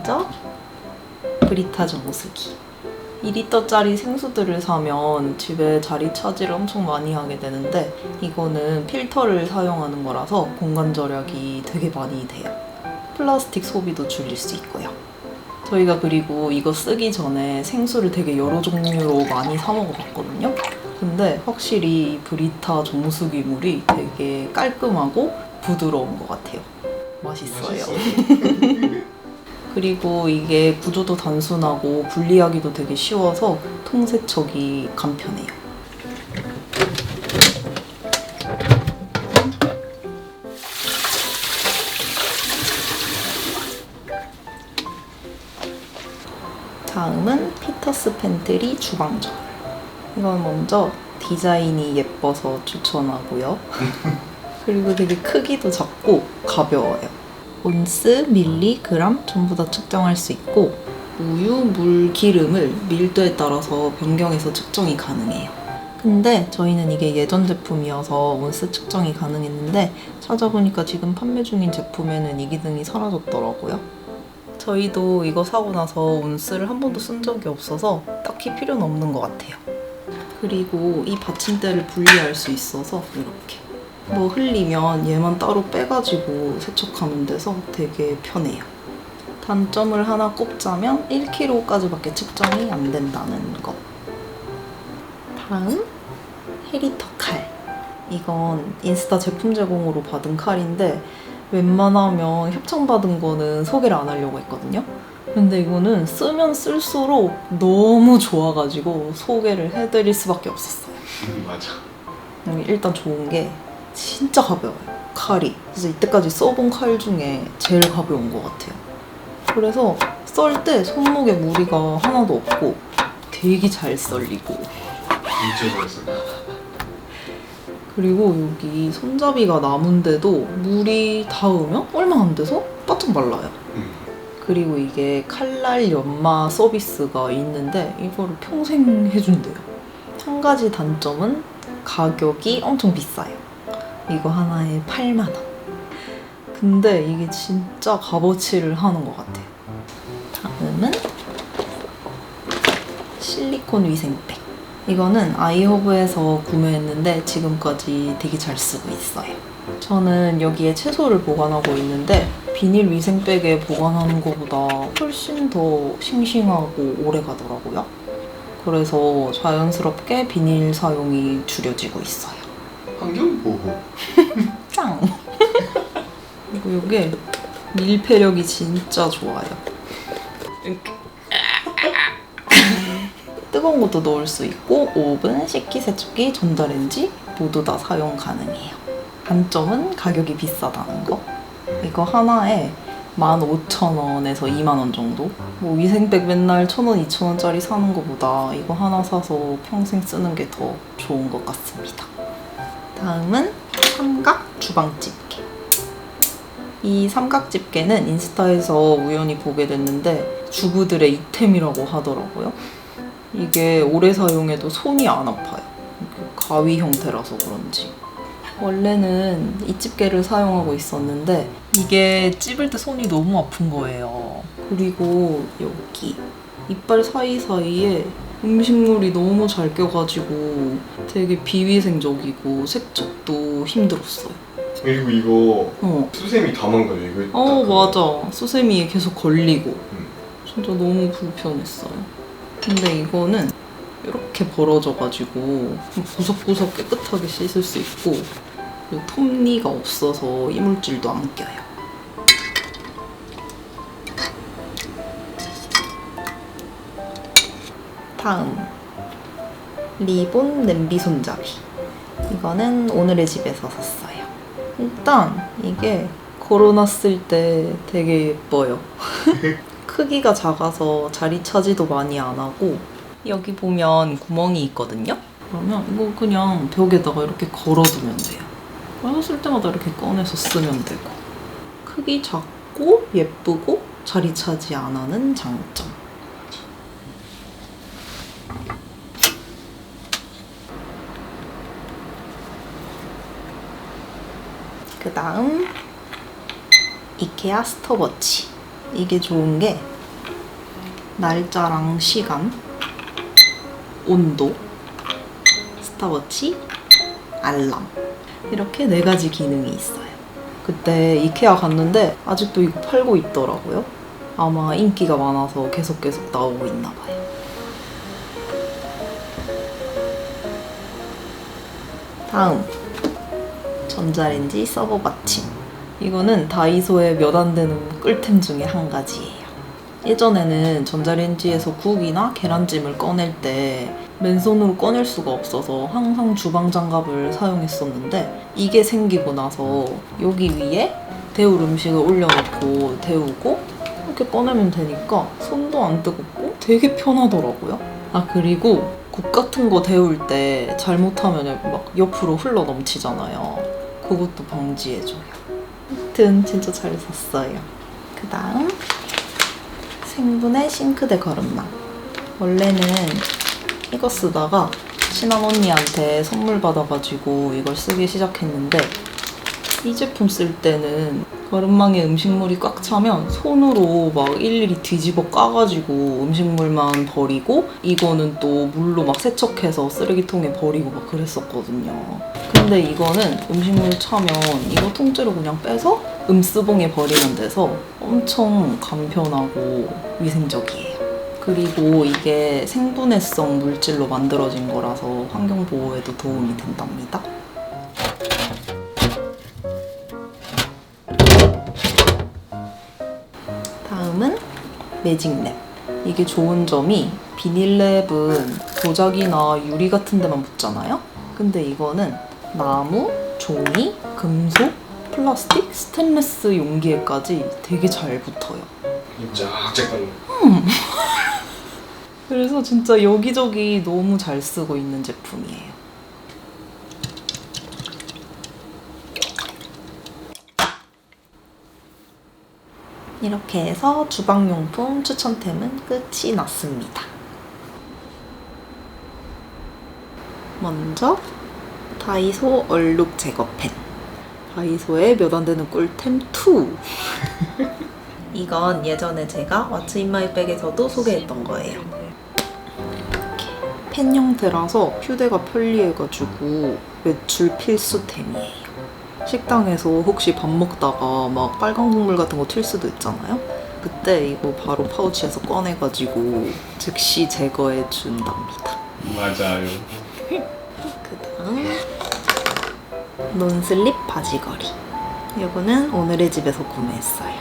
먼저 브리타 정수기. 2리터짜리 생수들을 사면 집에 자리 차지를 엄청 많이 하게 되는데 이거는 필터를 사용하는 거라서 공간 절약이 되게 많이 돼요. 플라스틱 소비도 줄일 수 있고요. 저희가 그리고 이거 쓰기 전에 생수를 되게 여러 종류로 많이 사 먹어봤거든요. 근데 확실히 브리타 정수기 물이 되게 깔끔하고 부드러운 것 같아요. 맛있어요. 그리고 이게 구조도 단순하고 분리하기도 되게 쉬워서 통세척이 간편해요. 다음은 피터스 팬트리 주방절. 이건 먼저 디자인이 예뻐서 추천하고요. 그리고 되게 크기도 작고 가벼워요. 온스, 밀리, 그람 전부 다 측정할 수 있고 우유, 물, 기름을 밀도에 따라서 변경해서 측정이 가능해요. 근데 저희는 이게 예전 제품이어서 온스 측정이 가능했는데 찾아보니까 지금 판매 중인 제품에는 이 기능이 사라졌더라고요. 저희도 이거 사고 나서 온스를 한 번도 쓴 적이 없어서 딱히 필요는 없는 것 같아요. 그리고 이 받침대를 분리할 수 있어서 이렇게 뭐 흘리면 얘만 따로 빼가지고 세척하면 돼서 되게 편해요. 단점을 하나 꼽자면 1kg까지밖에 측정이 안 된다는 거. 다음 헤리터 칼. 이건 인스타 제품 제공으로 받은 칼인데 웬만하면 협찬받은 거는 소개를 안 하려고 했거든요. 근데 이거는 쓰면 쓸수록 너무 좋아가지고 소개를 해드릴 수밖에 없었어요. 맞아. 일단 좋은 게 진짜 가벼워요. 칼이. 진짜 이때까지 써본 칼 중에 제일 가벼운 것 같아요. 그래서 썰 때 손목에 무리가 하나도 없고 되게 잘 썰리고. 진짜 잘 썰려. 그리고 여기 손잡이가 남은데도 물이 닿으면 얼마 안 돼서 바짝 말라요. 그리고 이게 칼날 연마 서비스가 있는데 이거를 평생 해준대요. 한 가지 단점은 가격이 엄청 비싸요. 이거 하나에 8만 원. 근데 이게 진짜 값어치를 하는 것 같아요. 다음은 실리콘 위생백. 이거는 아이허브에서 구매했는데 지금까지 되게 잘 쓰고 있어요. 저는 여기에 채소를 보관하고 있는데 비닐 위생백에 보관하는 것보다 훨씬 더 싱싱하고 오래 가더라고요. 그래서 자연스럽게 비닐 사용이 줄여지고 있어요. 환경보호. 짱! 그리고 이게 밀폐력이 진짜 좋아요. 뜨거운 것도 넣을 수 있고 오븐, 식기세척기, 전자레인지 모두 다 사용 가능해요. 단점은 가격이 비싸다는 거. 이거 하나에 15,000원에서 2만원 정도? 뭐 위생백 맨날 1,000원, 2,000원짜리 사는 것보다 이거 하나 사서 평생 쓰는 게 더 좋은 것 같습니다. 다음은 삼각 주방집게. 이 삼각 집게는 인스타에서 우연히 보게 됐는데 주부들의 이템이라고 하더라고요. 이게 오래 사용해도 손이 안 아파요. 가위 형태라서 그런지. 원래는 이 집게를 사용하고 있었는데 이게 찝을 때 손이 너무 아픈 거예요. 그리고 여기 이빨 사이사이에 음식물이 너무 잘 껴가지고 되게 비위생적이고 세척도 힘들었어요. 그리고 이거 수세미 다 망가요. 이거 맞아. 수세미에 계속 걸리고 진짜 너무 불편했어요. 근데 이거는 이렇게 벌어져가지고 구석구석 깨끗하게 씻을 수 있고 톱니가 없어서 이물질도 안 껴요. 다음 리본 냄비 손잡이. 이거는 오늘의 집에서 샀어요. 일단 이게 걸어놨을 때 되게 예뻐요. 크기가 작아서 자리 차지도 많이 안 하고 여기 보면 구멍이 있거든요? 그러면 이거 그냥 벽에다가 이렇게 걸어두면 돼요. 그래서 쓸 때마다 이렇게 꺼내서 쓰면 되고. 크기 작고 예쁘고 자리 차지 안 하는 장점. 그 다음 이케아 스톱워치. 이게 좋은 게 날짜랑 시간, 온도, 스탑워치, 알람 이렇게 4가지 기능이 있어요. 그때 이케아 갔는데 아직도 이거 팔고 있더라고요. 아마 인기가 많아서 계속 나오고 있나 봐요. 다음, 전자레인지 서버 받침. 이거는 다이소에 몇 안 되는 꿀템 중에 한 가지예요. 예전에는 전자레인지에서 국이나 계란찜을 꺼낼 때 맨손으로 꺼낼 수가 없어서 항상 주방 장갑을 사용했었는데, 이게 생기고 나서 여기 위에 데울 음식을 올려놓고 데우고 이렇게 꺼내면 되니까 손도 안 뜨겁고 되게 편하더라고요. 아, 그리고 국 같은 거 데울 때 잘못하면 막 옆으로 흘러 넘치잖아요. 그것도 방지해줘요. 아무튼 진짜 잘 샀어요. 그 다음, 생분해 싱크대 거름망. 원래는 이거 쓰다가 친한 언니한테 선물 받아가지고 이걸 쓰기 시작했는데, 이 제품 쓸 때는 거름망에 음식물이 꽉 차면 손으로 막 일일이 뒤집어 까가지고 음식물만 버리고, 이거는 또 물로 막 세척해서 쓰레기통에 버리고 막 그랬었거든요. 근데 이거는 음식물 차면 이거 통째로 그냥 빼서 음스봉에 버리면 돼서 엄청 간편하고 위생적이에요. 그리고 이게 생분해성 물질로 만들어진 거라서 환경 보호에도 도움이 된답니다. 다음은 매직랩. 이게 좋은 점이 비닐랩은 도자기나 유리 같은 데만 붙잖아요? 근데 이거는 나무, 종이, 금속, 플라스틱, 스테인리스 용기에까지 되게 잘 붙어요. 쫙쫙 가는. 그래서 진짜 여기저기 너무 잘 쓰고 있는 제품이에요. 이렇게 해서 주방용품 추천템은 끝이 났습니다. 먼저 다이소 얼룩 제거펜. 다이소의 몇 안 되는 꿀템 2. 이건 예전에 제가 왓츠 인 마이 백에서도 소개했던 거예요. 이렇게 펜 형태라서 휴대가 편리해가지고 외출 필수템이에요. 식당에서 혹시 밥 먹다가 막 빨간 국물 같은 거 튈 수도 있잖아요? 그때 이거 바로 파우치에서 꺼내가지고 즉시 제거해 준답니다. 맞아요. 그다음 논슬립 바지걸이. 이거는 오늘의 집에서 구매했어요.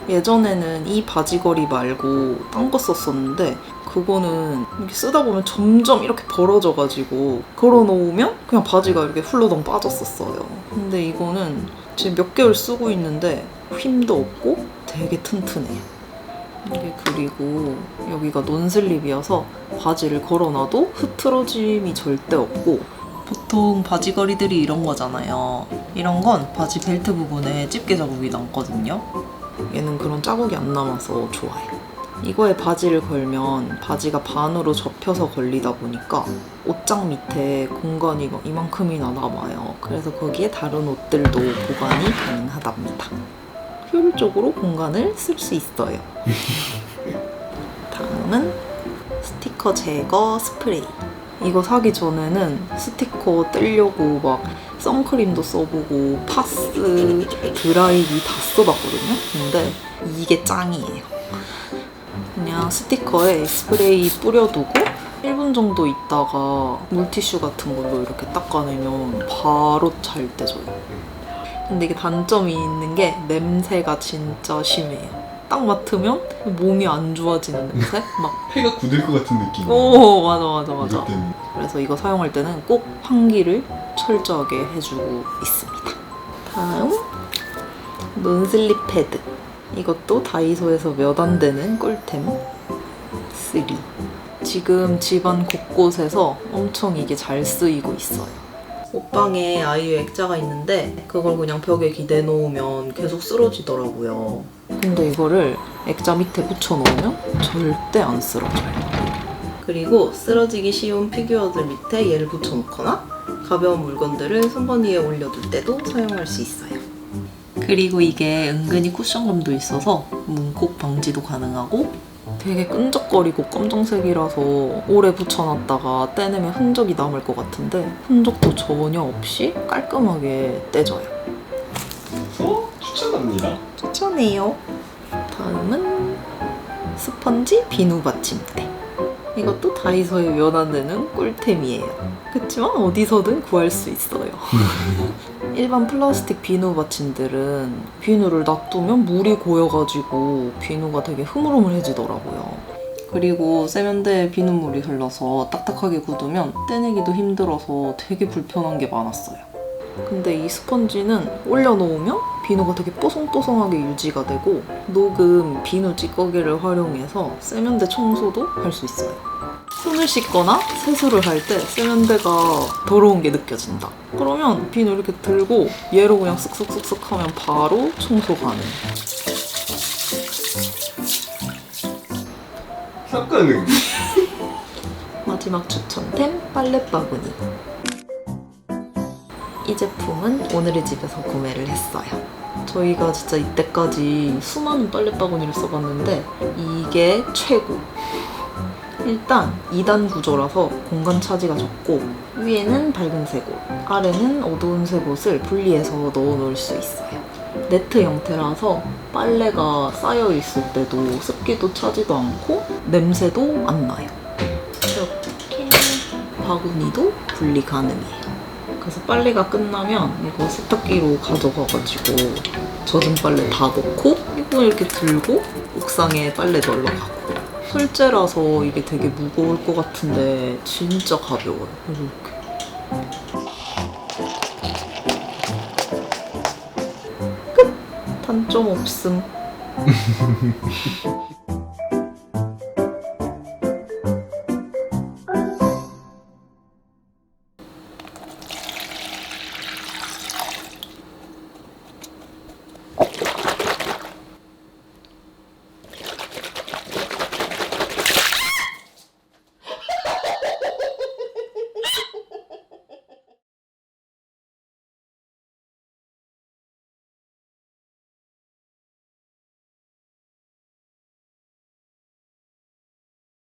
예전에는 이 바지걸이 말고 딴 거 썼었는데, 그거는 이렇게 쓰다 보면 점점 이렇게 벌어져가지고 걸어놓으면 그냥 바지가 이렇게 훌러덩 빠졌었어요. 근데 이거는 지금 몇 개월 쓰고 있는데 힘도 없고 되게 튼튼해요. 이게 그리고 여기가 논슬립이어서 바지를 걸어놔도 흐트러짐이 절대 없고, 보통 바지걸이들이 이런 거잖아요. 이런 건 바지 벨트 부분에 집게 자국이 남거든요. 얘는 그런 자국이 안 남아서 좋아요. 이거에 바지를 걸면 바지가 반으로 접혀서 걸리다 보니까 옷장 밑에 공간이 막 이만큼이나 남아요. 그래서 거기에 다른 옷들도 보관이 가능하답니다. 효율적으로 공간을 쓸 수 있어요. 다음은 스티커 제거 스프레이. 이거 사기 전에는 스티커 떼려고 막 선크림도 써보고 파스, 드라이기 다 써봤거든요. 근데 이게 짱이에요. 그냥 스티커에 스프레이 뿌려두고 1분 정도 있다가 물티슈 같은 걸로 이렇게 닦아내면 바로 잘 떼져요. 근데 이게 단점이 있는 게 냄새가 진짜 심해요. 딱 맡으면 몸이 안 좋아지는 냄새? 막 폐가 굳을 것 같은 느낌. 오, 맞아. 이것 때문에. 그래서 이거 사용할 때는 꼭 환기를 철저하게 해주고 있습니다. 다음, 논슬립 패드. 이것도 다이소에서 몇 안 되는 꿀템 3. 지금 집안 곳곳에서 엄청 이게 잘 쓰이고 있어요. 옷방에 아이유 액자가 있는데 그걸 그냥 벽에 기대놓으면 계속 쓰러지더라고요. 근데 이거를 액자 밑에 붙여놓으면 절대 안 쓰러져요. 그리고 쓰러지기 쉬운 피규어들 밑에 얘를 붙여놓거나 가벼운 물건들을 손번 위에 올려둘 때도 사용할 수 있어요. 그리고 이게 은근히 쿠션감도 있어서 문콕 방지도 가능하고 되게 끈적거리고 검정색이라서 오래 붙여놨다가 떼내면 흔적이 남을 것 같은데 흔적도 전혀 없이 깔끔하게 떼져요. 추천합니다. 추천해요. 다음은 스펀지 비누 받침대. 이것도 다이소에 면안되는 꿀템이에요. 그렇지만 어디서든 구할 수 있어요. 일반 플라스틱 비누 받침들은 비누를 놔두면 물이 고여가지고 비누가 되게 흐물흐물해지더라고요. 그리고 세면대에 비눗물이 흘러서 딱딱하게 굳으면 떼내기도 힘들어서 되게 불편한 게 많았어요. 근데 이 스펀지는 올려놓으면 비누가 되게 뽀송뽀송하게 유지가 되고 녹음 비누 찌꺼기를 활용해서 세면대 청소도 할 수 있어요. 손을 씻거나 세수를 할 때 세면대가 더러운 게 느껴진다. 그러면 비누 이렇게 들고 얘로 그냥 쓱쓱쓱쓱 하면 바로 청소 가능. 싹 가능. 마지막 추천템 빨랫바구니. 이 제품은 오늘의 집에서 구매를 했어요. 저희가 진짜 이때까지 수많은 빨랫바구니를 써봤는데 이게 최고. 일단 2단 구조라서 공간 차지가 적고 위에는 밝은색 옷, 아래는 어두운색 옷을 분리해서 넣어놓을 수 있어요. 네트 형태라서 빨래가 쌓여있을 때도 습기도 차지도 않고 냄새도 안 나요. 이렇게 바구니도 분리 가능해요. 그래서 빨래가 끝나면 이거 세탁기로 가져가가지고 젖은 빨래 다 넣고 이거 이렇게 들고 옥상에 빨래 널러 가고. 솔재라서 이게 되게 무거울 것 같은데 진짜 가벼워요. 이렇게. 끝! 단점 없음.